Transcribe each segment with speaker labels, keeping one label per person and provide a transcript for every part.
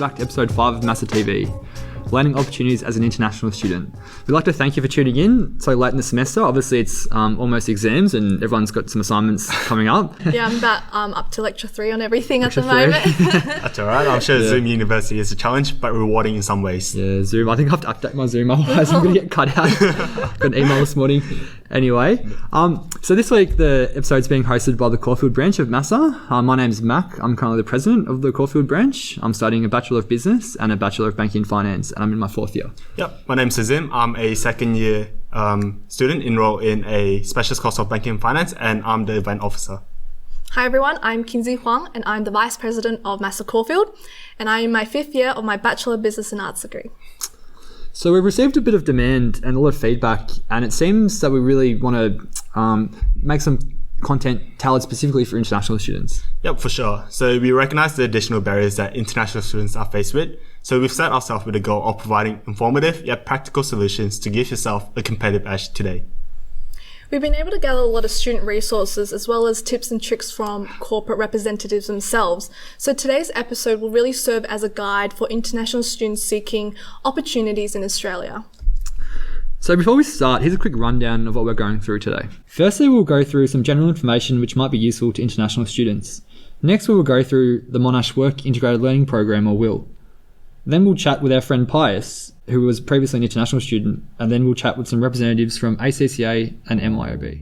Speaker 1: back to episode 5 of MASA TV, Learning Opportunities as an International Student. We'd like to thank you for tuning in so late in the semester. Obviously, it's almost exams and everyone's got some assignments coming up.
Speaker 2: Yeah, I'm about up to lecture 3 on everything at the moment.
Speaker 3: That's all right. I'm sure Zoom University is a challenge, but rewarding in some ways.
Speaker 1: Yeah, Zoom. I think I have to update my Zoom, otherwise I'm going to get cut out. Got an email this morning. Anyway, so this week the episode's being hosted by the Caulfield branch of MASA. My name's Mac. I'm currently the president of the Caulfield branch. I'm studying a Bachelor of Business and a Bachelor of Banking and Finance, and I'm in my 4th year.
Speaker 3: Yep, my name's Azim. I'm a second year student enrolled in a specialist course of Banking and Finance, and I'm the event officer.
Speaker 2: Hi everyone, I'm Kinsey Huang and I'm the Vice President of MASA Caulfield, and I'm in my 5th year of my Bachelor of Business and Arts degree.
Speaker 1: So we've received a bit of demand and a lot of feedback, and it seems that we really want to make some content tailored specifically for international students.
Speaker 3: Yep, for sure. So we recognize the additional barriers that international students are faced with. So we've set ourselves with the goal of providing informative yet practical solutions to give yourself a competitive edge today.
Speaker 2: We've been able to gather a lot of student resources as well as tips and tricks from corporate representatives themselves. So today's episode will really serve as a guide for international students seeking opportunities in Australia.
Speaker 1: So before we start, here's a quick rundown of what we're going through today. Firstly, we'll go through some general information which might be useful to international students. Next, we will go through the Monash Work Integrated Learning Program, or WIL. Then we'll chat with our friend Pius, who was previously an international student, and then we'll chat with some representatives from ACCA and MYOB.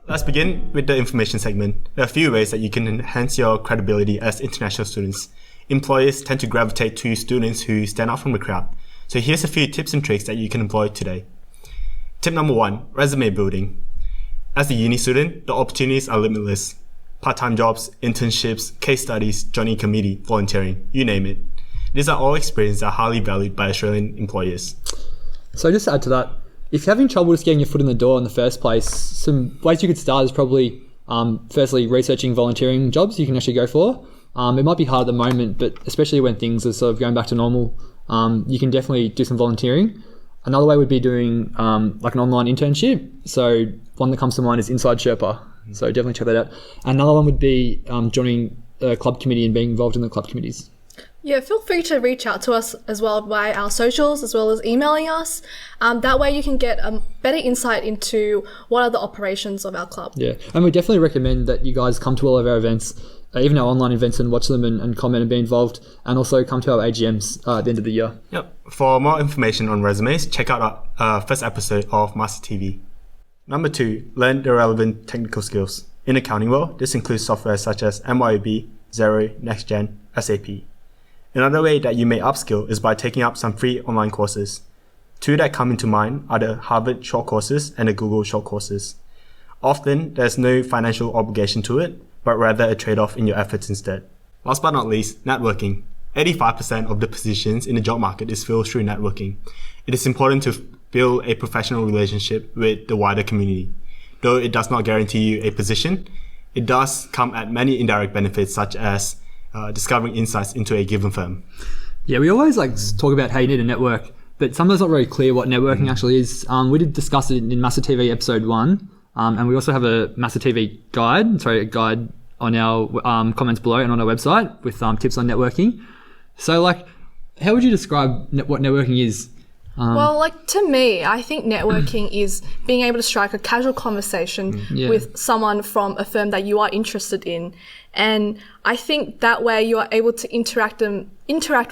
Speaker 3: Let's begin with the information segment. There are a few ways that you can enhance your credibility as international students. Employers tend to gravitate to students who stand out from the crowd. So here's a few tips and tricks that you can employ today. Tip number 1, resume building. As a uni student, the opportunities are limitless. Part-time jobs, internships, case studies, joining a committee, volunteering, you name it. These are all experiences that are highly valued by Australian employers.
Speaker 1: So just to add to that, if you're having trouble just getting your foot in the door in the first place, some ways you could start is probably, firstly, researching volunteering jobs you can actually go for. It might be hard at the moment, but especially when things are sort of going back to normal, you can definitely do some volunteering. Another way would be doing like an online internship. So one that comes to mind is Inside Sherpa. So definitely check that out. Another one would be joining a club committee and being involved in the club committees.
Speaker 2: Yeah, feel free to reach out to us as well via our socials as well as emailing us. That way you can get a better insight into what are the operations of our club.
Speaker 1: Yeah, and we definitely recommend that you guys come to all of our events, even our online events, and watch them and comment and be involved, and also come to our AGMs at the end of the year.
Speaker 3: Yep. For more information on resumes, check out our first episode of MASA TV. Number 2, learn the relevant technical skills. In accounting world, this includes software such as MYOB, XERO, NextGen, SAP. Another way that you may upskill is by taking up some free online courses. 2 that come into mind are the Harvard short courses and the Google short courses. Often, there's no financial obligation to it, but rather a trade-off in your efforts instead. Last but not least, networking. 85% of the positions in the job market is filled through networking. It is important to build a professional relationship with the wider community. Though it does not guarantee you a position, it does come at many indirect benefits such as discovering insights into a given firm.
Speaker 1: Yeah, we always talk about how you need a network, but sometimes it's not very clear what networking actually is. We did discuss it in MASA TV episode 1, and we also have a MASA TV guide on our comments below and on our website with tips on networking. So how would you describe what networking is?
Speaker 2: Well, to me, I think networking is being able to strike a casual conversation with someone from a firm that you are interested in. And I think that way you are able to interact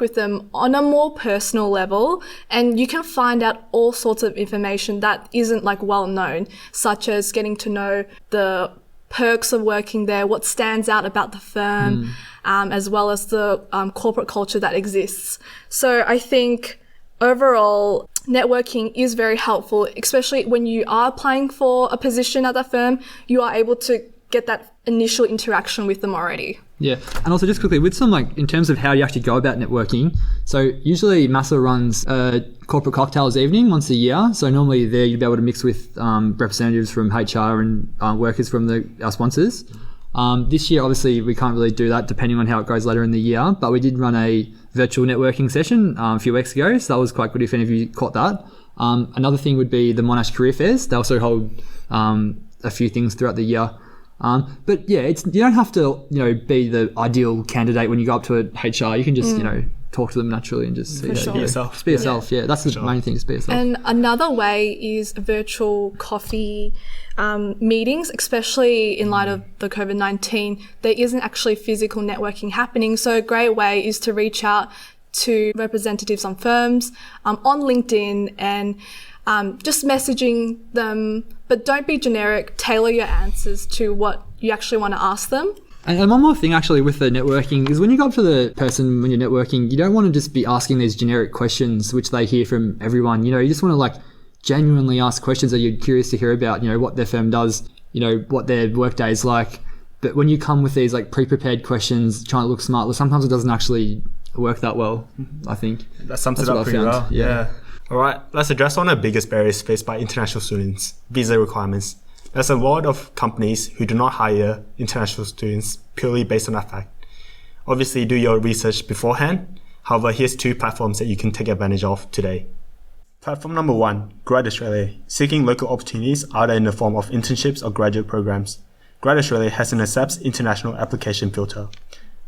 Speaker 2: with them on a more personal level, and you can find out all sorts of information that isn't well known, such as getting to know the perks of working there, what stands out about the firm, as well as the corporate culture that exists. So I think overall, networking is very helpful, especially when you are applying for a position at that firm. You are able to get that initial interaction with them already.
Speaker 1: Yeah, and also just quickly, with some in terms of how you actually go about networking, so usually MASA runs a corporate cocktails evening once a year, so normally there you'd be able to mix with representatives from HR and workers from our sponsors. This year, obviously, we can't really do that depending on how it goes later in the year, but we did run a virtual networking session a few weeks ago, so that was quite good if any of you caught that. Another thing would be the Monash Career Fairs. They also hold a few things throughout the year. But yeah, you don't have to, be the ideal candidate when you go up to a HR. You can just, talk to them naturally and just
Speaker 2: For sure.
Speaker 3: Be yourself.
Speaker 1: Just be yourself. Yeah, that's the main thing. Just be yourself.
Speaker 2: And another way is virtual coffee meetings, especially in light of the COVID-19. There isn't actually physical networking happening. So a great way is to reach out to representatives on firms on LinkedIn and just messaging them. But don't be generic. Tailor your answers to what you actually want to ask them.
Speaker 1: And one more thing actually with the networking is when you go up to the person when you're networking, you don't want to just be asking these generic questions which they hear from everyone. You just want to genuinely ask questions that you're curious to hear about, what their firm does, what their workday is like. But when you come with these pre-prepared questions, trying to look smart, well, sometimes it doesn't actually work that well, I think.
Speaker 3: That sums it up pretty well. Yeah. All right, let's address one of the biggest barriers faced by international students, visa requirements. There's a lot of companies who do not hire international students purely based on that fact. Obviously, do your research beforehand. However, here's 2 platforms that you can take advantage of today. Platform number 1, Grad Australia, seeking local opportunities either in the form of internships or graduate programs. Grad Australia has an accepts international application filter.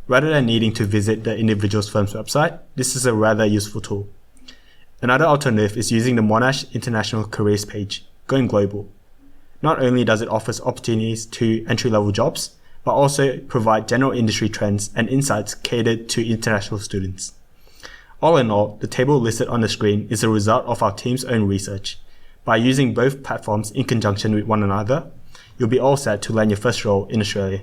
Speaker 3: Rather than needing to visit the individual's firm's website, this is a rather useful tool. Another alternative is using the Monash International Careers page, going global. Not only does it offer opportunities to entry-level jobs, but also provide general industry trends and insights catered to international students. All in all, the table listed on the screen is a result of our team's own research. By using both platforms in conjunction with one another, you'll be all set to land your first role in Australia.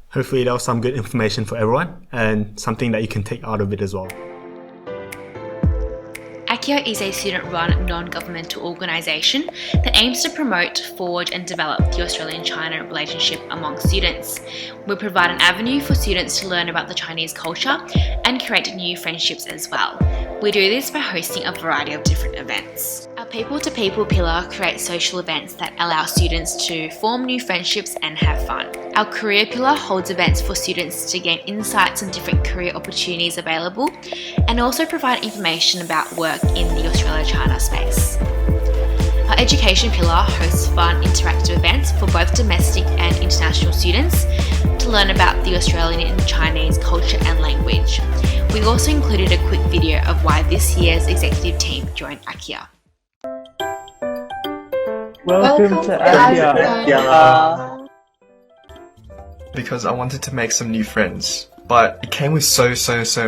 Speaker 3: Hopefully that was some good information for everyone and something that you can take out of it as well.
Speaker 4: ACIA is a student-run non-governmental organisation that aims to promote, forge and develop the Australian-China relationship among students. We provide an avenue for students to learn about the Chinese culture and create new friendships as well. We do this by hosting a variety of different events. Our people-to-people pillar creates social events that allow students to form new friendships and have fun. Our career pillar holds events for students to gain insights on different career opportunities available and also provide information about work in the Australia-China space. Our education pillar hosts fun interactive events for both domestic and international students to learn about the Australian and Chinese culture and language. We also included a quick video of why this year's executive team joined ACIA.
Speaker 5: Welcome to ACIA.
Speaker 6: Because I wanted to make some new friends, but it came with so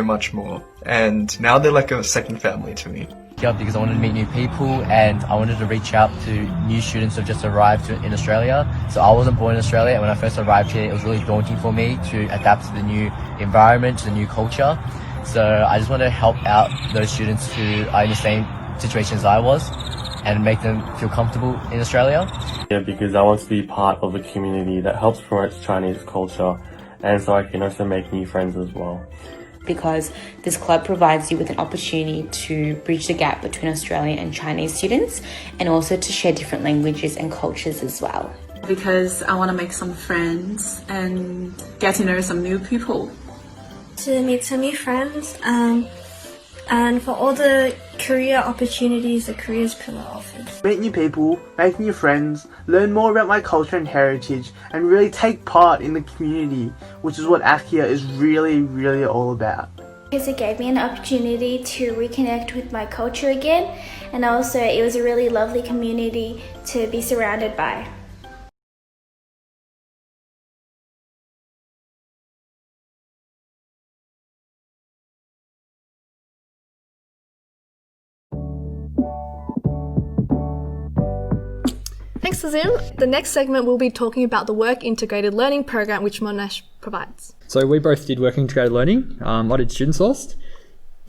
Speaker 6: much more, and now they're like a second family to me.
Speaker 5: Because I wanted to meet new people and I wanted to reach out to new students who have just arrived in Australia. So I wasn't born in Australia, and when I first arrived here it was really daunting for me to adapt to the new environment, to the new culture. So I just want to help out those students who are in the same situation as I was and make them feel comfortable in Australia.
Speaker 7: Yeah, because I want to be part of a community that helps promote Chinese culture, and so I can also make new friends as well.
Speaker 8: Because this club provides you with an opportunity to bridge the gap between Australian and Chinese students, and also to share different languages and cultures as well.
Speaker 9: Because I want to make some friends and get to know some new people.
Speaker 10: To meet some new friends, and for all the career opportunities the careers pillar offers.
Speaker 11: Meet new people, make new friends, learn more about my culture and heritage, and really take part in the community, which is what ACIA is really all about.
Speaker 10: Because it gave me an opportunity to reconnect with my culture again, and also it was a really lovely community to be surrounded by.
Speaker 2: Thanks, Azim. The next segment we'll be talking about the Work Integrated Learning Program which Monash provides.
Speaker 1: So we both did Work Integrated Learning. I did Student Sourced.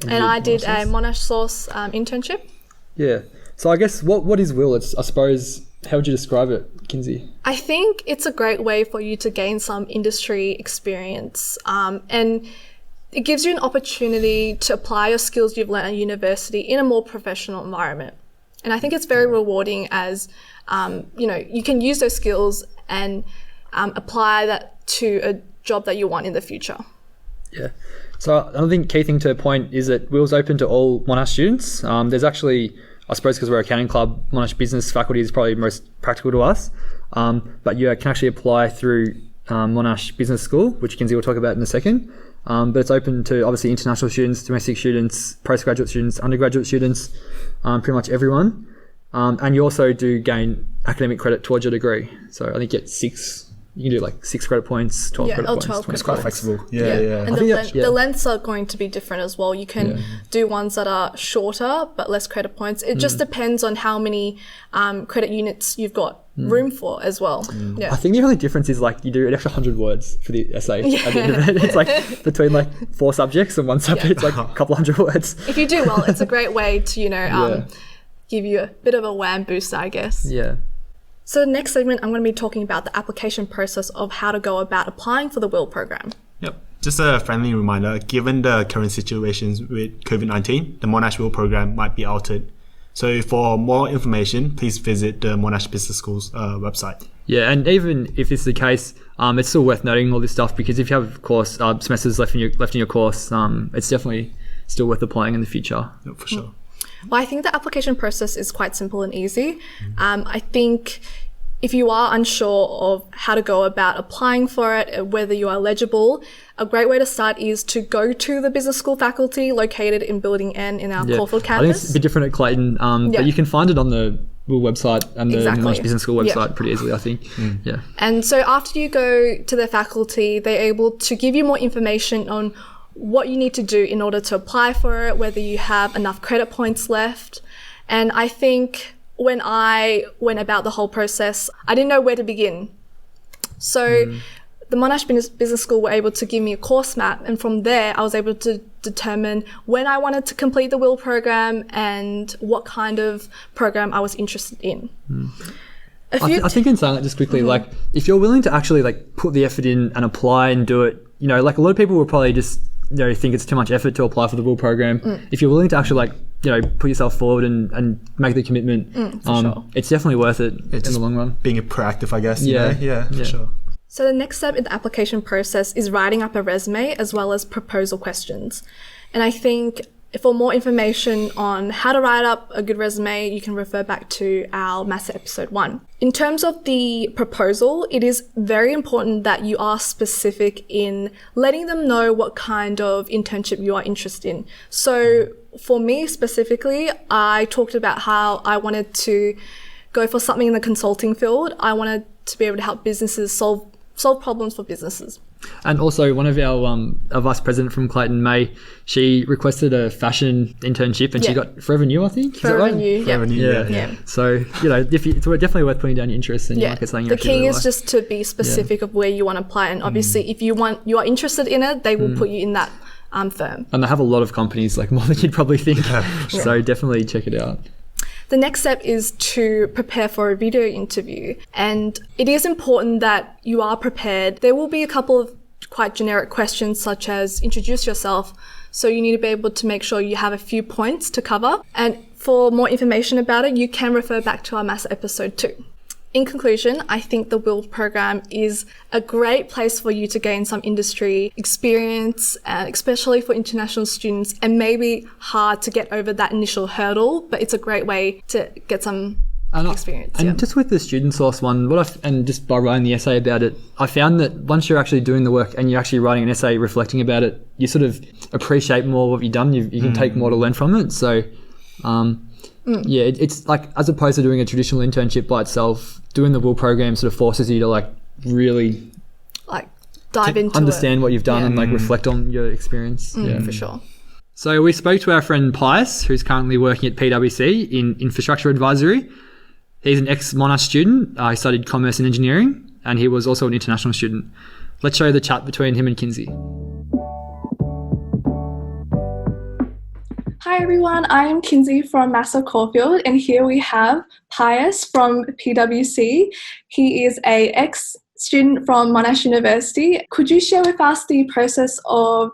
Speaker 2: And I did a Monash Source internship.
Speaker 1: Yeah. So I guess what is WIL? It's, I suppose, how would you describe it, Kinsey?
Speaker 2: I think it's a great way for you to gain some industry experience, and it gives you an opportunity to apply your skills you've learned at university in a more professional environment. And I think it's very rewarding as, you can use those skills and apply that to a job that you want in the future.
Speaker 1: Yeah. So I think key thing to point is that WIL's open to all Monash students. There's actually, I suppose because we're an accounting club, Monash business faculty is probably most practical to us. but you can actually apply through Monash Business School, which Kinsey will talk about in a second. But it's open to obviously international students, domestic students, postgraduate students, undergraduate students, pretty much everyone. And you also do gain academic credit towards your degree. So I think you get 6. You can do like 6 credit points, 12 credit points.
Speaker 2: 12
Speaker 3: It's quite flexible. Yeah.
Speaker 2: And the lengths are going to be different as well. You can do ones that are shorter but less credit points. It just depends on how many credit units you've got room for as well.
Speaker 1: I think the only difference is like you do an extra 100 words for the essay at the end of it. It's like between like 4 subjects and one subject, it's like a couple hundred words.
Speaker 2: If you do well, it's a great way to, give you a bit of a wham booster, I guess.
Speaker 1: Yeah.
Speaker 2: So the next segment, I'm going to be talking about the application process of how to go about applying for the WIL program.
Speaker 3: Yep. Just a friendly reminder, given the current situations with COVID-19, the Monash WIL program might be altered. So for more information, please visit the Monash Business School's website.
Speaker 1: Yeah, and even if this is the case, it's still worth noting all this stuff, because if you have, of course, semesters left in your course, it's definitely still worth applying in the future.
Speaker 3: Yep, for sure.
Speaker 2: Well, I think the application process is quite simple and easy. I think if you are unsure of how to go about applying for it, whether you are eligible, a great way to start is to go to the business school faculty located in Building N in our Caulfield campus.
Speaker 1: I think it's a bit different at Clayton, but you can find it on the WIL website and the Monash Business School website pretty easily, I think. Yeah.
Speaker 2: And so after you go to their faculty, they're able to give you more information on what you need to do in order to apply for it, whether you have enough credit points left. And I think when I went about the whole process, I didn't know where to begin. So the Monash Business School were able to give me a course map, and from there I was able to determine when I wanted to complete the WIL program and what kind of program I was interested in.
Speaker 1: I think in saying that just quickly, like if you're willing to actually like put the effort in and apply and do it, like a lot of people will probably just think it's too much effort to apply for the WIL program. If you're willing to actually put yourself forward and make the commitment,
Speaker 2: sure.
Speaker 1: It's definitely worth it in the long run.
Speaker 3: Being proactive, I guess. Yeah, for sure.
Speaker 2: So the next step in the application process is writing up a resume as well as proposal questions. And I think for more information on how to write up a good resume, you can refer back to our MASA episode 1. In terms of the proposal, it is very important that you are specific in letting them know what kind of internship you are interested in. So for me specifically, I talked about how I wanted to go for something in the consulting field. I wanted to be able to help businesses solve problems for businesses.
Speaker 1: And also one of our vice president from Clayton, May, she requested a fashion internship and she got Forever New, I think.
Speaker 2: Forever New,
Speaker 3: Forever New, yeah.
Speaker 1: So, it's definitely worth putting down your interest and you might get something.
Speaker 2: The key is just to be specific of where you want to apply, and obviously if you are interested in it, they will put you in that firm. And
Speaker 1: they have a lot of companies, like more than you'd probably think. So definitely check it out.
Speaker 2: The next step is to prepare for a video interview, and it is important that you are prepared. There will be a couple of quite generic questions such as introduce yourself, so you need to be able to make sure you have a few points to cover, and for more information about it you can refer back to our MASA episode 2. In conclusion, I think the WIL program is a great place for you to gain some industry experience, especially for international students, and maybe hard to get over that initial hurdle, but it's a great way to get some experience.
Speaker 1: And just with the student source one, and just by writing the essay about it, I found that once you're actually doing the work and you're actually writing an essay reflecting about it, you sort of appreciate more what you've done. You can take more to learn from it. So, it's like, as opposed to doing a traditional internship by itself, doing the WIL program sort of forces you to really
Speaker 2: dive into
Speaker 1: understand what you've done and reflect on your experience.
Speaker 2: For sure.
Speaker 1: So we spoke to our friend Pius, who's currently working at PwC in infrastructure advisory. He's an ex-Monash student. He studied commerce and engineering, and he was also an international student. Let's show you the chat between him and Kinsey.
Speaker 2: Hi everyone, I am Kinsey from MASA Caulfield, and here we have Pius from PwC. He is an ex-student from Monash University. Could you share with us the process of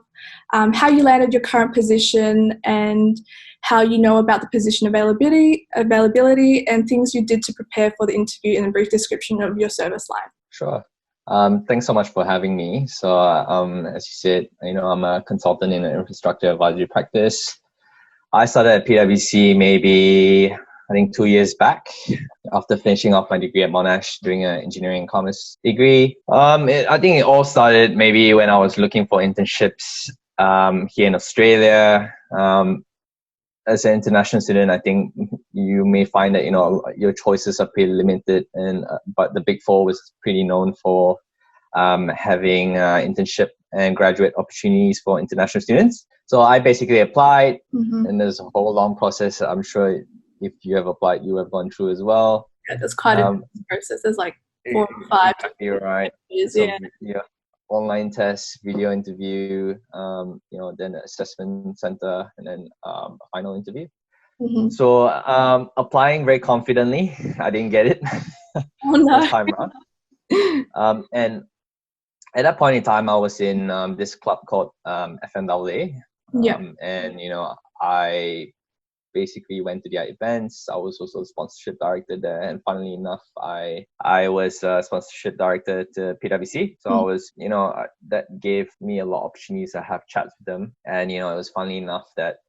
Speaker 2: how you landed your current position and how you know about the position availability and things you did to prepare for the interview, and a brief description of your service line?
Speaker 12: Sure. Thanks so much for having me. So as you said, I'm a consultant in an infrastructure advisory practice. I started at PwC maybe I think 2 years back after finishing off my degree at Monash, doing an engineering and commerce degree. I think it all started maybe when I was looking for internships here in Australia. As an international student, I think you may find that, your choices are pretty limited, but the Big Four was pretty known for having internship and graduate opportunities for international students. So I basically applied, and there's a whole long process. I'm sure if you have applied, you have gone through as well.
Speaker 9: Yeah, there's quite a process. There's like 4 or 5.
Speaker 12: You're right. Yeah. Online test, video interview, then assessment center, and then a final interview. So applying very confidently, I didn't get it.
Speaker 9: Oh no!
Speaker 12: This time around. And at that point in time, I was in this club called FMAA. And I basically went to their events. I was also a sponsorship director there, and funnily enough, I was a sponsorship director to PwC. So I was, that gave me a lot of opportunities to have chats with them. And it was funny enough that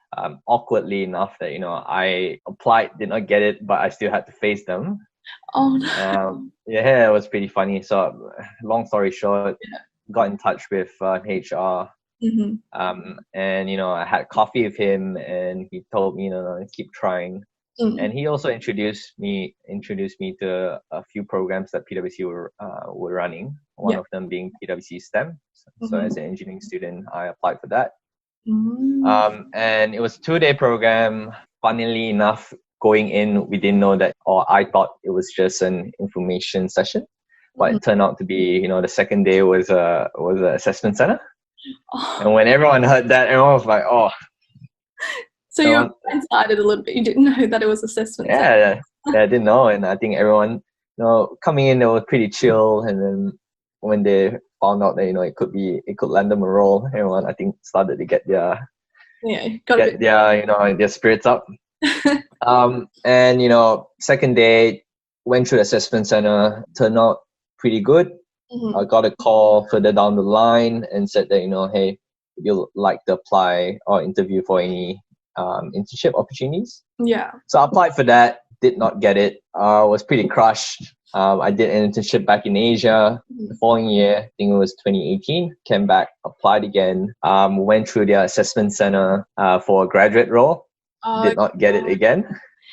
Speaker 12: awkwardly enough that I applied, did not get it, but I still had to face them.
Speaker 9: Oh no!
Speaker 12: It was pretty funny. So long story short, got in touch with HR. And I had coffee with him, and he told me keep trying. And he also introduced me to a few programs that PwC were running, one of them being PwC STEM. So as an engineering student, I applied for that. And it was a 2-day program. Funnily enough, going in, we didn't know that, or I thought it was just an information session, but it turned out to be, the second day was a assessment center. And when everyone heard that, everyone was like, "Oh!"
Speaker 9: So you were blindsided a little bit. You didn't know that it was assessment.
Speaker 12: Yeah, I didn't know, and I think everyone, coming in, they were pretty chill. And then when they found out that it could land them a role, everyone I think started to get their their spirits up. And second day went through the assessment center, turned out pretty good. I got a call further down the line and said that, hey, you'd like to apply or interview for any internship opportunities.
Speaker 9: Yeah.
Speaker 12: So I applied for that, did not get it. Was pretty crushed. I did an internship back in Asia the following year. I think it was 2018. Came back, applied again. Went through their assessment center for a graduate role. Did not get it again.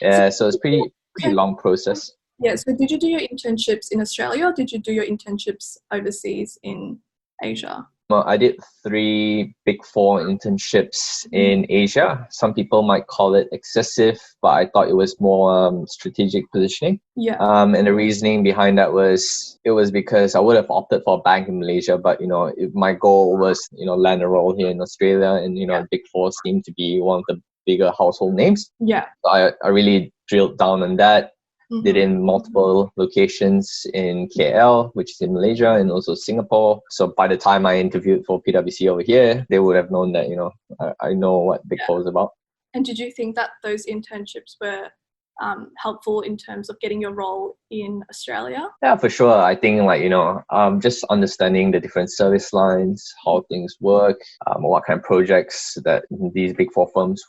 Speaker 12: Yeah, so it's pretty long process.
Speaker 9: Yeah, so did you do your internships in Australia, or did you do your internships overseas in Asia?
Speaker 12: Well, I did 3 Big Four internships in Asia. Some people might call it excessive, but I thought it was more strategic positioning.
Speaker 9: Yeah.
Speaker 12: And the reasoning behind that was, it was because I would have opted for a bank in Malaysia, but if my goal was, land a role here in Australia, and Big Four seemed to be one of the bigger household names.
Speaker 9: Yeah.
Speaker 12: So I really drilled down on that. Did in multiple locations in KL, which is in Malaysia, and also Singapore. So by the time I interviewed for PwC over here, they would have known that, I know what Big Four is about.
Speaker 9: And did you think that those internships were helpful in terms of getting your role in Australia?
Speaker 12: Yeah, for sure. I think just understanding the different service lines, how things work, what kind of projects that these Big Four firms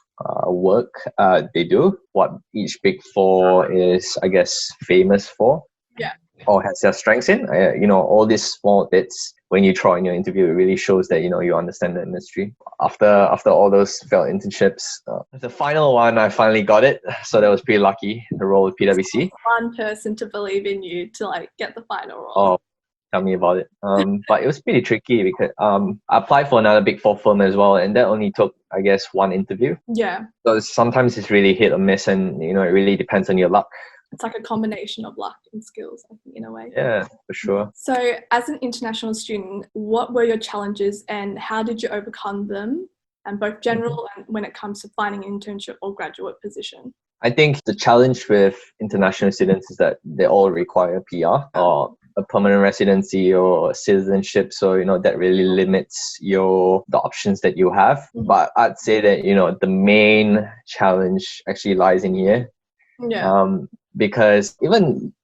Speaker 12: they do, what each Big Four is, I guess, famous for.
Speaker 9: Yeah.
Speaker 12: Or has their strengths in. All these small bits, when you try in your interview, it really shows that, you understand the industry. After all those failed internships, the final one, I finally got it. So that was pretty lucky, the role with PwC.
Speaker 9: One person to believe in you to get the final role.
Speaker 12: Oh, tell me about it. But it was pretty tricky because I applied for another Big Four firm as well, and that only took, I guess, 1 interview.
Speaker 9: Yeah.
Speaker 12: So sometimes it's really hit or miss, and it really depends on your luck.
Speaker 9: It's like a combination of luck and skills, I think, in a way.
Speaker 12: Yeah, for sure.
Speaker 9: So as an international student, what were your challenges and how did you overcome them, and both general and when it comes to finding an internship or graduate position?
Speaker 12: I think the challenge with international students is that they all require PR or a permanent residency or citizenship. So, that really limits the options that you have. But I'd say that, the main challenge actually lies in here.
Speaker 9: Yeah.
Speaker 12: Because even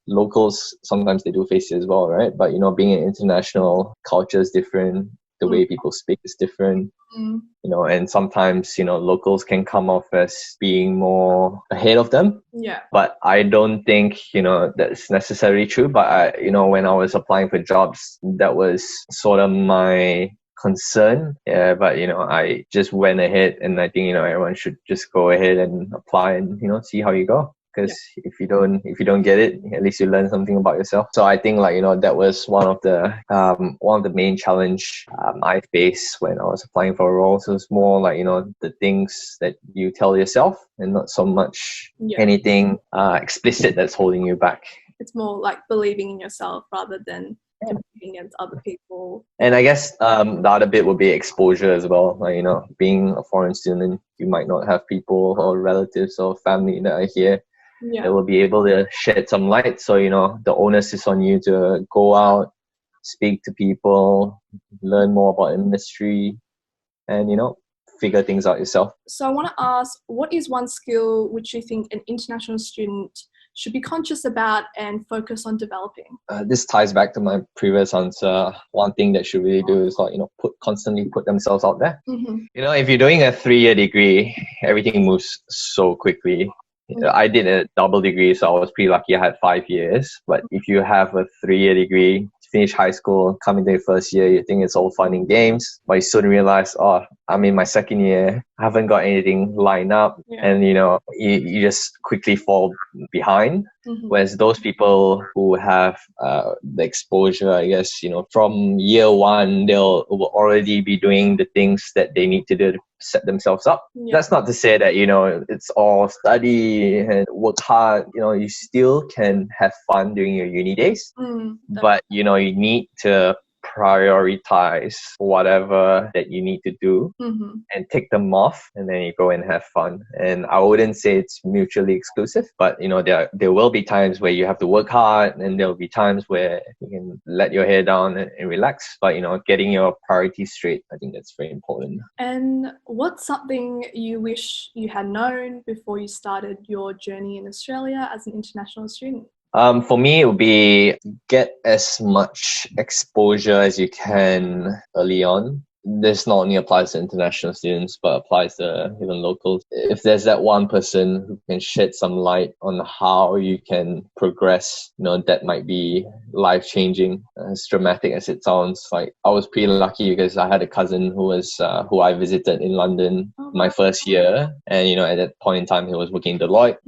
Speaker 12: locals, sometimes they do face it as well, right? But, being an international, culture is different. The way people speak is different. You know, and sometimes, you know, locals can come off as being more ahead of them.
Speaker 9: Yeah.
Speaker 12: But I don't think, you know, that's necessarily true. But I, you know, when I was applying for jobs, that was sort of my concern. Yeah, but you know, I just went ahead, and I think, you know, everyone should just go ahead and apply and, you know, see how you go. Because if you don't get it, at least you learn something about yourself. So I think, like, you know, that was one of the main challenge I faced when I was applying for a role. So it's more like, you know, the things that you tell yourself, and not so much anything explicit that's holding you back.
Speaker 9: It's more like believing in yourself rather than competing against other people.
Speaker 12: And I guess the other bit would be exposure as well. Like, you know, being a foreign student, you might not have people or relatives or family that are here. That will be able to shed some light. So, you know, the onus is on you to go out, speak to people, learn more about industry, and, you know, figure things out yourself.
Speaker 9: So I want to ask, what is one skill which you think an international student should be conscious about and focus on developing?
Speaker 12: This ties back to my previous answer. One thing that should really do is, like, you know, constantly put themselves out there. You know, if you're doing a 3-year degree, everything moves so quickly. I did a double degree, so I was pretty lucky. I had 5 years. But if you have a 3-year degree, finish high school, come into your first year, you think it's all fun and games, but you soon realize, oh, I'm in my second year, I haven't got anything lined up, and, you know, you just quickly fall behind. Whereas those people who have the exposure, I guess, you know, from year one, will already be doing the things that they need to do to set themselves up. That's not to say that, you know, it's all study and work hard. You know, you still can have fun during your uni days, but, you know, you need to prioritize whatever that you need to do and take them off, and then you go and have fun. And I wouldn't say it's mutually exclusive, but, you know, there will be times where you have to work hard, and there'll be times where you can let your hair down and relax. But, you know, getting your priorities straight, I think that's very important.
Speaker 9: And what's something you wish you had known before you started your journey in Australia as an international student?
Speaker 12: For me, it would be get as much exposure as you can early on. This not only applies to international students, but applies to even locals. If there's that one person who can shed some light on how you can progress, you know, that might be life-changing. As dramatic as it sounds, like, I was pretty lucky because I had a cousin who I visited in London my first year, and, you know, at that point in time, he was working in Deloitte.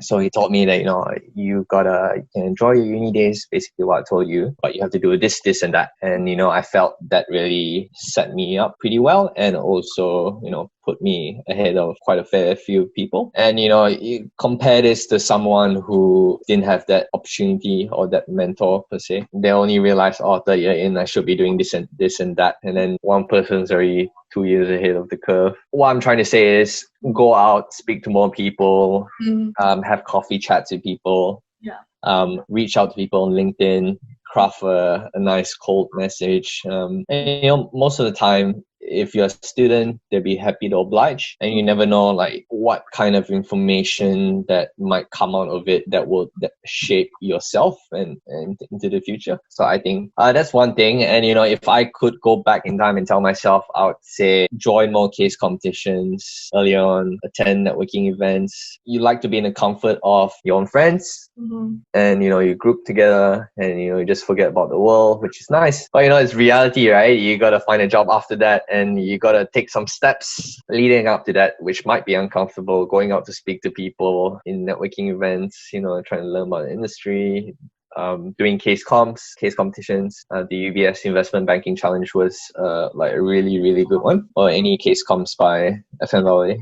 Speaker 12: So he told me that, you know, you can enjoy your uni days, basically what I told you, but you have to do this, this, and that. And, you know, I felt that really set me up pretty well, and also, you know, put me ahead of quite a fair few people. And, you know, you compare this to someone who didn't have that opportunity or that mentor per se. They only realize, oh, 3rd year in, I should be doing this and that. And then one person's already 2 years ahead of the curve. What I'm trying to say is go out, speak to more people, have coffee chats with people, reach out to people on LinkedIn, craft a nice cold message. And, you know, most of the time, if you're a student, they'll be happy to oblige, and you never know, like, what kind of information that might come out of it that will shape yourself and into the future. So I think that's one thing. And, you know, if I could go back in time and tell myself, I would say join more case competitions early on, attend networking events. You like to be in the comfort of your own friends, and, you know, you group together, and, you know, you just forget about the world, which is nice. But, you know, it's reality, right? You got to find a job after that, and you got to take some steps leading up to that, which might be uncomfortable, going out to speak to people in networking events, you know, trying to learn about the industry, doing case competitions. The UBS Investment Banking Challenge was like a really, really good one. Or any case comps by FMLA.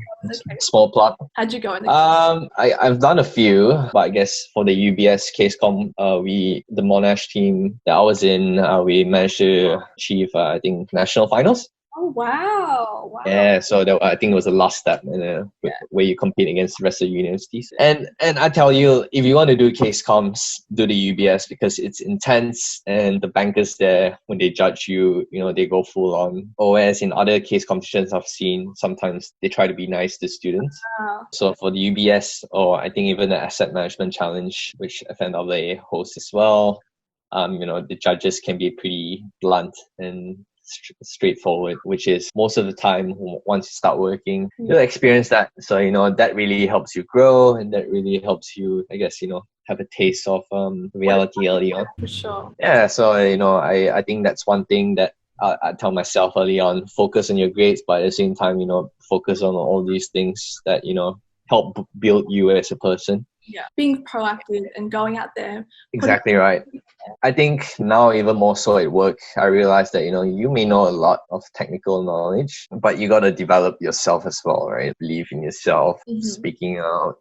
Speaker 12: Small plug.
Speaker 9: How'd you go in the
Speaker 12: I've done a few, but I guess for the UBS case comp, the Monash team that I was in, we managed to achieve, I think, national finals.
Speaker 9: Oh, wow.
Speaker 12: Yeah, so I think it was the last step where you compete against the rest of the universities. And I tell you, if you want to do case comps, do the UBS, because it's intense, and the bankers there, when they judge you, you know, they go full on. Whereas in other case competitions I've seen, sometimes they try to be nice to students. So for the UBS, or I think even the Asset Management Challenge, which FNWA hosts as well, you know, the judges can be pretty blunt and straightforward, which is most of the time once you start working, you'll experience that. So, that really helps you grow, and that really helps you, I guess, have a taste of reality early on.
Speaker 9: For sure.
Speaker 12: Yeah, so, I think that's one thing that I tell myself early on: focus on your grades, but at the same time, focus on all these things that, help build you as a person.
Speaker 9: Yeah, being proactive and going out there.
Speaker 12: Exactly right. I think now even more so at work, I realize that, you may know a lot of technical knowledge, but you got to develop yourself as well, right? Believe in yourself, speaking out,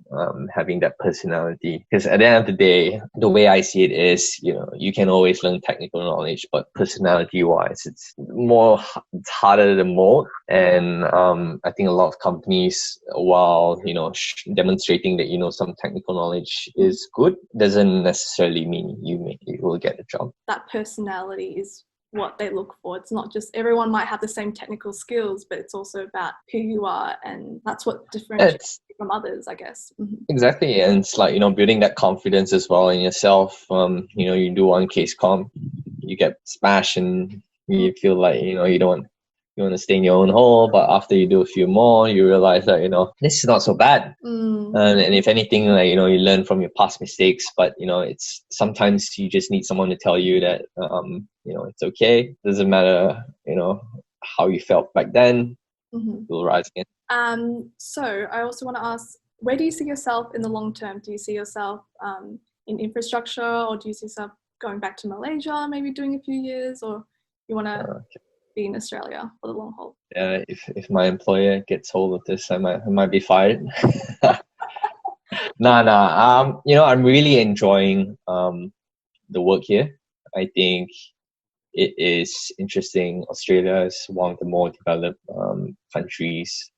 Speaker 12: having that personality. Because at the end of the day, the way I see it is, you can always learn technical knowledge, but personality-wise, it's harder to mold. And I think a lot of companies, while, demonstrating that, some technical knowledge is good, doesn't necessarily mean you will get a job.
Speaker 9: That personality is what they look for. It's not just everyone might have the same technical skills, but it's also about who you are, and that's what differentiates you from others, I guess.
Speaker 12: Exactly, and it's like, building that confidence as well in yourself. You do one case comp, you get smashed, and you feel like you want to stay in your own hole, but after you do a few more, you realize that, this is not so bad. And if anything, you learn from your past mistakes, but, it's sometimes you just need someone to tell you that, it's okay. Doesn't matter, how you felt back then, you'll rise again.
Speaker 9: So I also want to ask, where do you see yourself in the long term? Do you see yourself in infrastructure, or do you see yourself going back to Malaysia, maybe doing a few years, or you want to be in Australia for the long haul?
Speaker 12: Yeah, if my employer gets hold of this, I might be fired. Nah. I'm really enjoying the work here. I think it is interesting. Australia is one of the more developed countries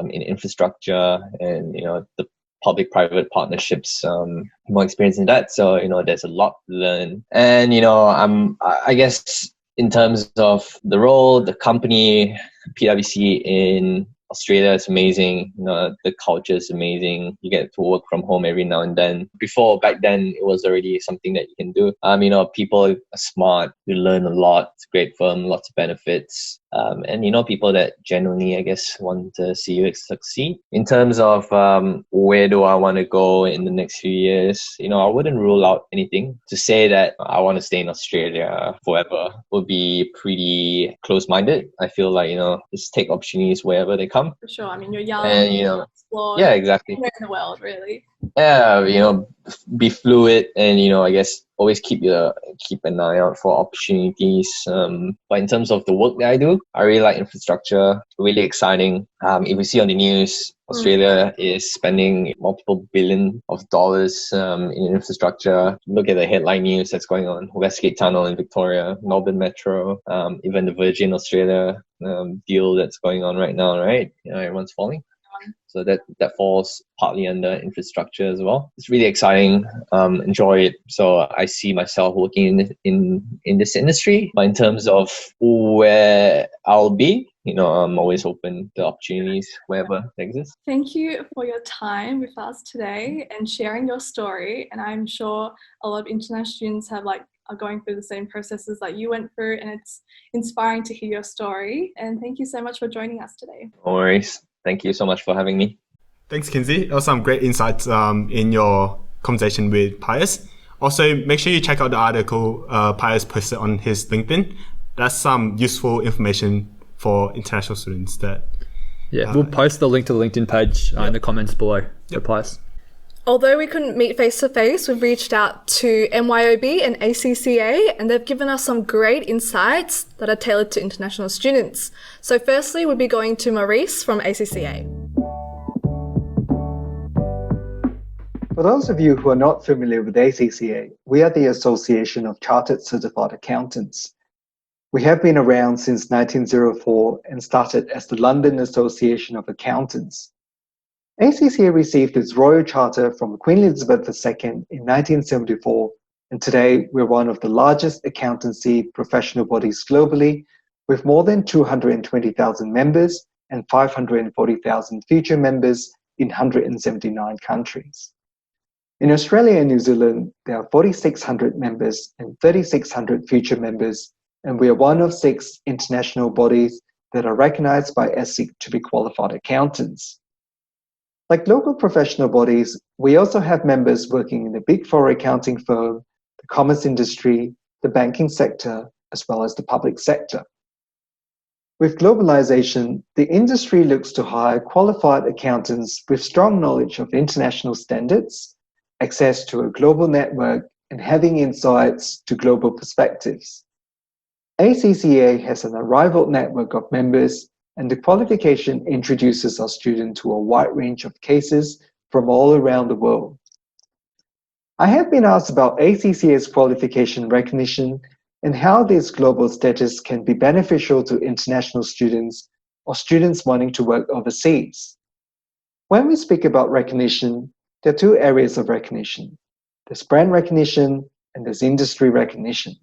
Speaker 12: in infrastructure, and the public-private partnerships, more experience in that. So there's a lot to learn, and I guess, in terms of the role, the company, PwC in Australia is amazing. The culture is amazing. You get to work from home every now and then. Back then, it was already something that you can do. People are smart. You learn a lot. It's a great firm, lots of benefits. And people that genuinely, I guess, want to see you succeed. In terms of where do I want to go in the next few years, I wouldn't rule out anything. To say that I want to stay in Australia forever would be pretty close-minded. I feel like, just take opportunities wherever they come.
Speaker 9: For sure. I mean, you're young,
Speaker 12: and
Speaker 9: explore.
Speaker 12: Yeah, exactly.
Speaker 9: Anywhere in the world, really.
Speaker 12: Yeah, be fluid, and I guess always keep an eye out for opportunities. But in terms of the work that I do, I really like infrastructure. Really exciting. If you see on the news, Australia is spending multiple billion of dollars in infrastructure. Look at the headline news that's going on: Westgate Tunnel in Victoria, Melbourne Metro, even the Virgin Australia deal that's going on right now. Right, everyone's falling. So that falls partly under infrastructure as well. It's really exciting. Enjoy it. So I see myself working in this industry. But in terms of where I'll be, I'm always open to opportunities wherever they exist.
Speaker 9: Thank you for your time with us today and sharing your story. And I'm sure a lot of international students are going through the same processes that you went through, and it's inspiring to hear your story. And thank you so much for joining us today.
Speaker 12: No worries. Thank you so much for having me.
Speaker 3: Thanks, Kinsey. That was some great insights in your conversation with Pius. Also, make sure you check out the article Pius posted on his LinkedIn. That's some useful information for international students.
Speaker 1: We'll post the link to the LinkedIn page in the comments below for Pius.
Speaker 2: Although we couldn't meet face-to-face, we've reached out to MYOB and ACCA, and they've given us some great insights that are tailored to international students. So firstly, we'll be going to Maurice from ACCA.
Speaker 13: For those of you who are not familiar with ACCA, we are the Association of Chartered Certified Accountants. We have been around since 1904 and started as the London Association of Accountants. ACCA received its royal charter from Queen Elizabeth II in 1974, and today we're one of the largest accountancy professional bodies globally, with more than 220,000 members and 540,000 future members in 179 countries. In Australia and New Zealand, there are 4,600 members and 3,600 future members, and we are one of 6 international bodies that are recognized by ESIC to be qualified accountants. Like local professional bodies, we also have members working in the Big Four accounting firm, the commerce industry, the banking sector, as well as the public sector. With globalization, the industry looks to hire qualified accountants with strong knowledge of international standards, access to a global network, and having insights to global perspectives. ACCA has an unrivaled network of members, and the qualification introduces our students to a wide range of cases from all around the world. I have been asked about ACCA's qualification recognition and how this global status can be beneficial to international students or students wanting to work overseas. When we speak about recognition, there are 2 areas of recognition. There's brand recognition and there's industry recognition.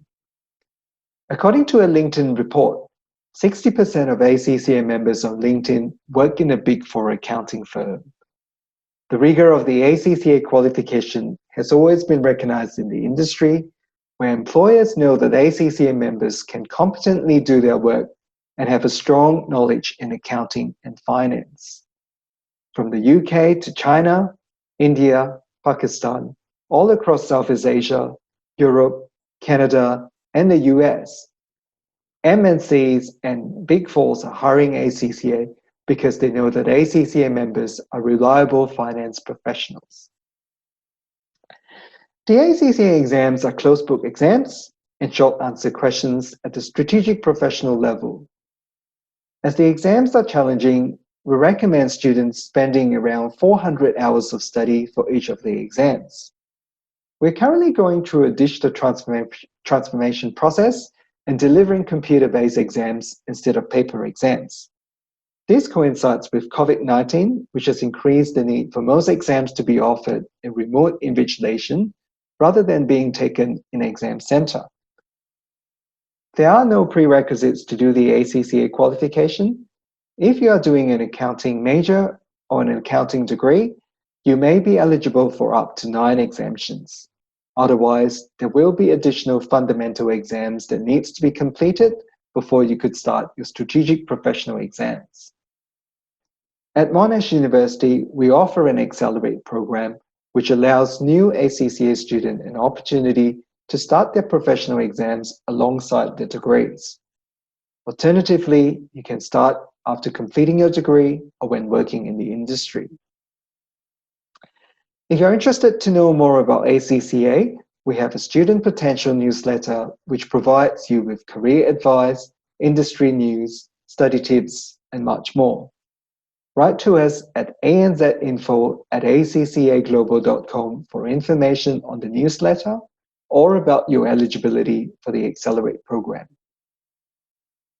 Speaker 13: According to a LinkedIn report, 60% of ACCA members on LinkedIn work in a Big Four accounting firm. The rigor of the ACCA qualification has always been recognized in the industry, where employers know that ACCA members can competently do their work and have a strong knowledge in accounting and finance. From the UK to China, India, Pakistan, all across Southeast Asia, Europe, Canada, and the US, MNCs and Big Fours are hiring ACCA because they know that ACCA members are reliable finance professionals. The ACCA exams are closed book exams and short answer questions at the strategic professional level. As the exams are challenging, we recommend students spending around 400 hours of study for each of the exams. We're currently going through a digital transformation process and delivering computer-based exams instead of paper exams. This coincides with COVID-19, which has increased the need for most exams to be offered in remote invigilation rather than being taken in an exam center. There are no prerequisites to do the ACCA qualification. If you are doing an accounting major or an accounting degree, you may be eligible for up to 9 exemptions. Otherwise, there will be additional fundamental exams that needs to be completed before you could start your strategic professional exams. At Monash University, we offer an Accelerate program which allows new ACCA students an opportunity to start their professional exams alongside their degrees. Alternatively, you can start after completing your degree or when working in the industry. If you're interested to know more about ACCA, we have a student potential newsletter which provides you with career advice, industry news, study tips, and much more. Write to us at anzinfo@acccaglobal.com for information on the newsletter or about your eligibility for the Accelerate program.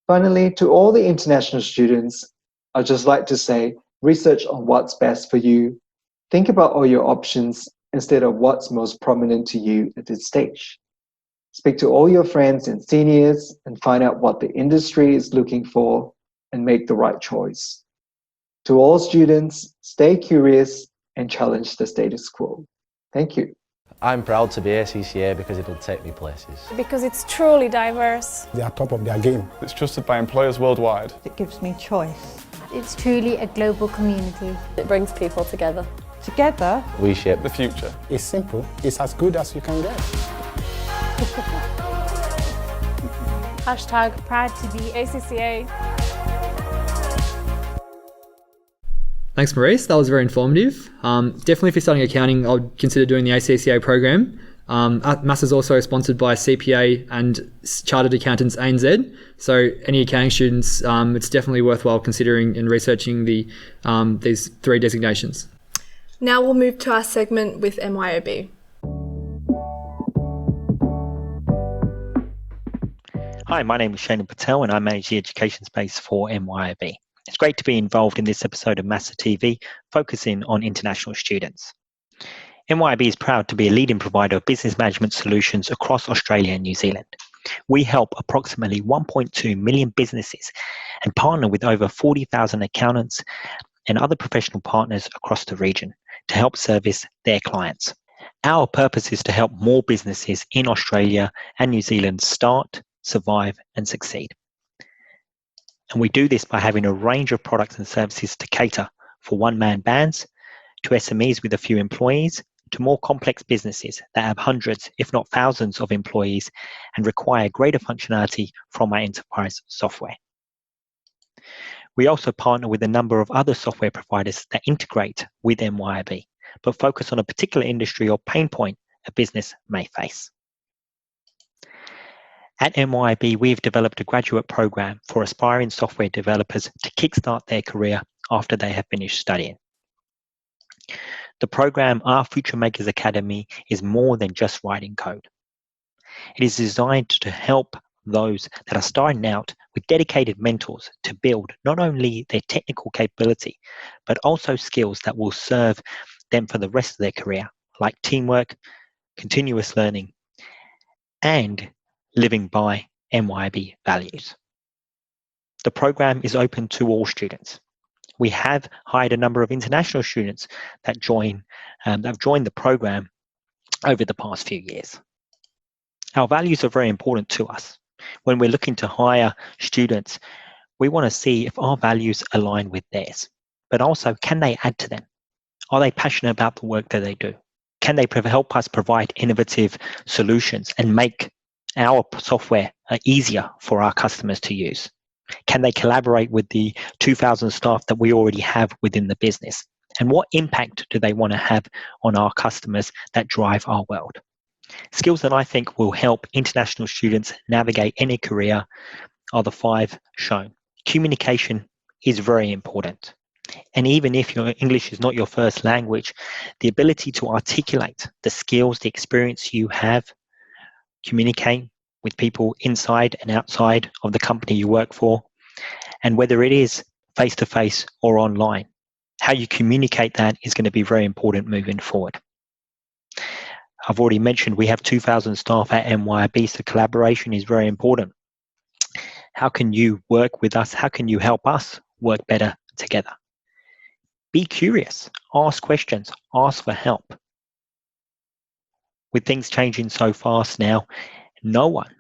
Speaker 13: Finally, to all the international students, I'd just like to say, research on what's best for you. Think about all your options instead of what's most prominent to you at this stage. Speak to all your friends and seniors and find out what the industry is looking for and make the right choice. To all students, stay curious and challenge the status quo. Thank you.
Speaker 14: I'm proud to be ACCA because it'll take me places.
Speaker 15: Because it's truly diverse.
Speaker 16: They are top of their game.
Speaker 17: It's trusted by employers worldwide.
Speaker 18: It gives me choice.
Speaker 19: It's truly a global community.
Speaker 15: It brings people together.
Speaker 18: Together,
Speaker 14: we shape
Speaker 17: the future.
Speaker 16: It's simple. It's as good as you can get.
Speaker 15: Hashtag proud to be ACCA.
Speaker 1: Thanks, Maurice. That was very informative. Definitely if you're studying accounting, I would consider doing the ACCA program. MASA is also sponsored by CPA and Chartered Accountants ANZ. So any accounting students, it's definitely worthwhile considering and researching these 3 designations.
Speaker 2: Now we'll move to our segment with MYOB.
Speaker 20: Hi, my name is Shane Patel and I manage the education space for MYOB. It's great to be involved in this episode of MASA TV, focusing on international students. MYOB is proud to be a leading provider of business management solutions across Australia and New Zealand. We help approximately 1.2 million businesses and partner with over 40,000 accountants and other professional partners across the region to help service their clients. Our purpose is to help more businesses in Australia and New Zealand start, survive, and succeed. And we do this by having a range of products and services to cater for one-man bands, to SMEs with a few employees, to more complex businesses that have hundreds, if not thousands, of employees and require greater functionality from our enterprise software. We also partner with a number of other software providers that integrate with MYOB, but focus on a particular industry or pain point a business may face. At MYOB, we've developed a graduate program for aspiring software developers to kickstart their career after they have finished studying. The program, our Future Makers Academy, is more than just writing code. It is designed to help those that are starting out with dedicated mentors to build not only their technical capability, but also skills that will serve them for the rest of their career, like teamwork, continuous learning, and living by MYOB values. The program is open to all students. We have hired a number of international students that have joined the program over the past few years. Our values are very important to us. When we're looking to hire students, we want to see if our values align with theirs, but also, can they add to them? Are they passionate about the work that they do? Can they help us provide innovative solutions and make our software easier for our customers to use? Can they collaborate with the 2,000 staff that we already have within the business? And what impact do they want to have on our customers that drive our world? Skills that I think will help international students navigate any career are the 5 shown. Communication is very important. And even if your English is not your first language, the ability to articulate the skills, the experience you have, communicate with people inside and outside of the company you work for, and whether it is face-to-face or online, how you communicate that is going to be very important moving forward. I've already mentioned we have 2,000 staff at MYOB, so collaboration is very important. How can you work with us? How can you help us work better together? Be curious, ask questions, ask for help. With things changing so fast now, no one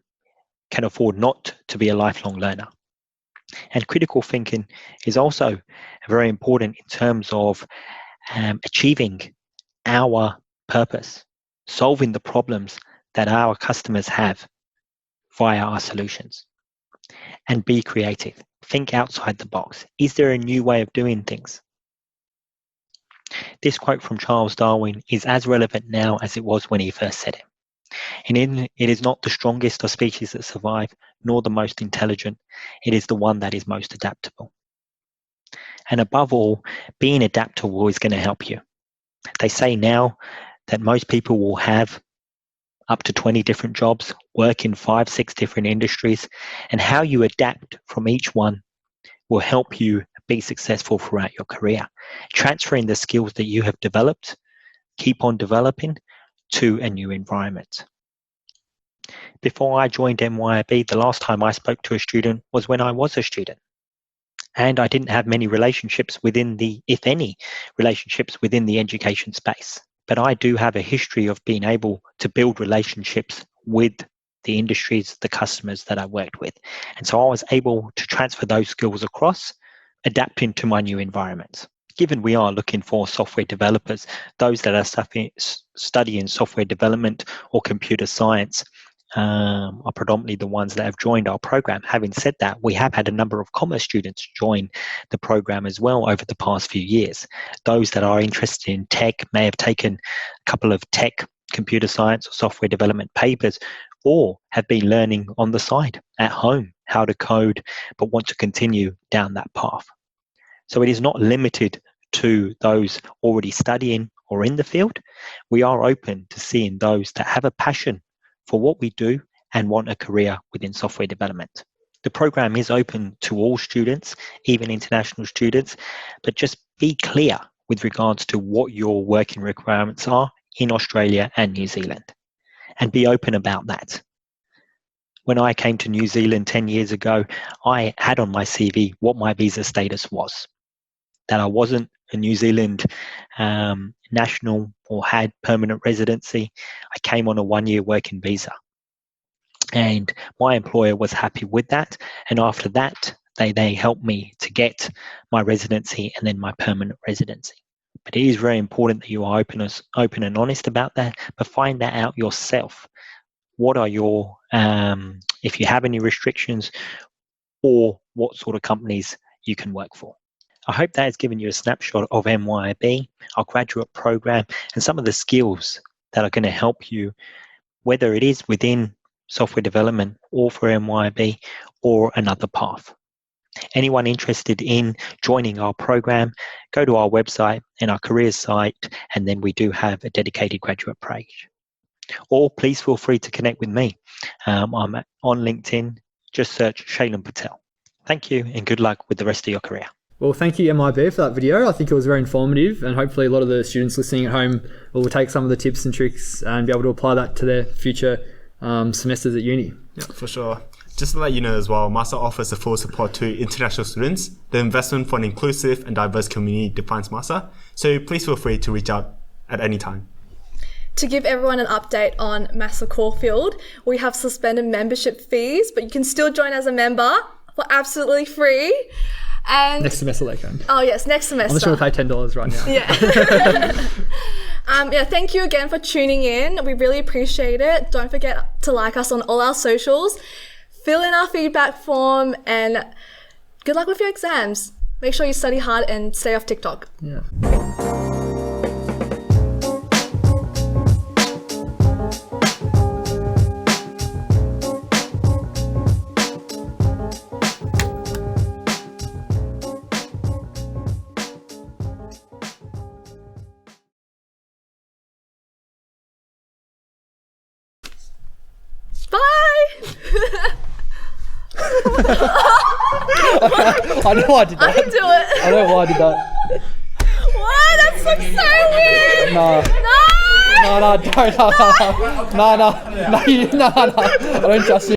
Speaker 20: can afford not to be a lifelong learner. And critical thinking is also very important in terms of achieving our purpose, solving the problems that our customers have via our solutions. And be creative. Think outside the box. Is there a new way of doing things? This quote from Charles Darwin is as relevant now as it was when he first said it. And it is not the strongest of species that survive, nor the most intelligent. It is the one that is most adaptable. And above all, being adaptable is going to help you. They say now that most people will have up to 20 different jobs, work in 5, 6 different industries, and how you adapt from each one will help you be successful throughout your career. Transferring the skills that you have developed, keep on developing to a new environment. Before I joined MYOB, the last time I spoke to a student was when I was a student. And I didn't have many relationships within if any, relationships within the education space. But I do have a history of being able to build relationships with the industries, the customers that I worked with. And so I was able to transfer those skills across, adapting to my new environments. Given we are looking for software developers, those that are studying software development or computer science are predominantly the ones that have joined our program. Having said that, we have had a number of commerce students join the program as well over the past few years. Those that are interested in tech may have taken a couple of tech, computer science or software development papers, or have been learning on the side at home how to code, but want to continue down that path. So it is not limited to those already studying or in the field. We are open to seeing those that have a passion for what we do and want a career within software development. The program is open to all students, even international students, but just be clear with regards to what your working requirements are in Australia and New Zealand, and be open about that. When I came to New Zealand 10 years ago, I had on my CV what my visa status was, that I wasn't a New Zealand national or had permanent residency. I came on a 1-year working visa. And my employer was happy with that. And after that, they helped me to get my residency and then my permanent residency. But it is very important that you are open and honest about that, but find that out yourself. What are your, if you have any restrictions, or what sort of companies you can work for. I hope that has given you a snapshot of MYOB, our graduate program, and some of the skills that are going to help you, whether it is within software development or for MYOB or another path. Anyone interested in joining our program, go to our website and our careers site, and then we do have a dedicated graduate page. Or please feel free to connect with me. I'm on LinkedIn. Just search Shailen Patel. Thank you and good luck with the rest of your career.
Speaker 1: Well, thank you, MIB, for that video. I think it was very informative, and hopefully a lot of the students listening at home will take some of the tips and tricks and be able to apply that to their future semesters at uni.
Speaker 3: Yeah, for sure. Just to let you know as well, MASA offers the full support to international students. The investment for an inclusive and diverse community defines MASA, so please feel free to reach out at any time.
Speaker 2: To give everyone an update on MASA Caulfield, we have suspended membership fees, but you can still join as a member for absolutely free. And
Speaker 1: next semester they can.
Speaker 2: Oh yes, next semester.
Speaker 1: I'm just going to pay $10 right now.
Speaker 2: Yeah. Thank you again for tuning in. We really appreciate it. Don't forget to like us on all our socials. Fill in our feedback form, and good luck with your exams. Make sure you study hard and stay off TikTok.
Speaker 1: Yeah. I know I did that.
Speaker 2: I can do it.
Speaker 1: I don't know why I did that.
Speaker 2: Why? That looks so weird.
Speaker 1: No.
Speaker 2: No.
Speaker 1: No, don't. No. I don't trust you.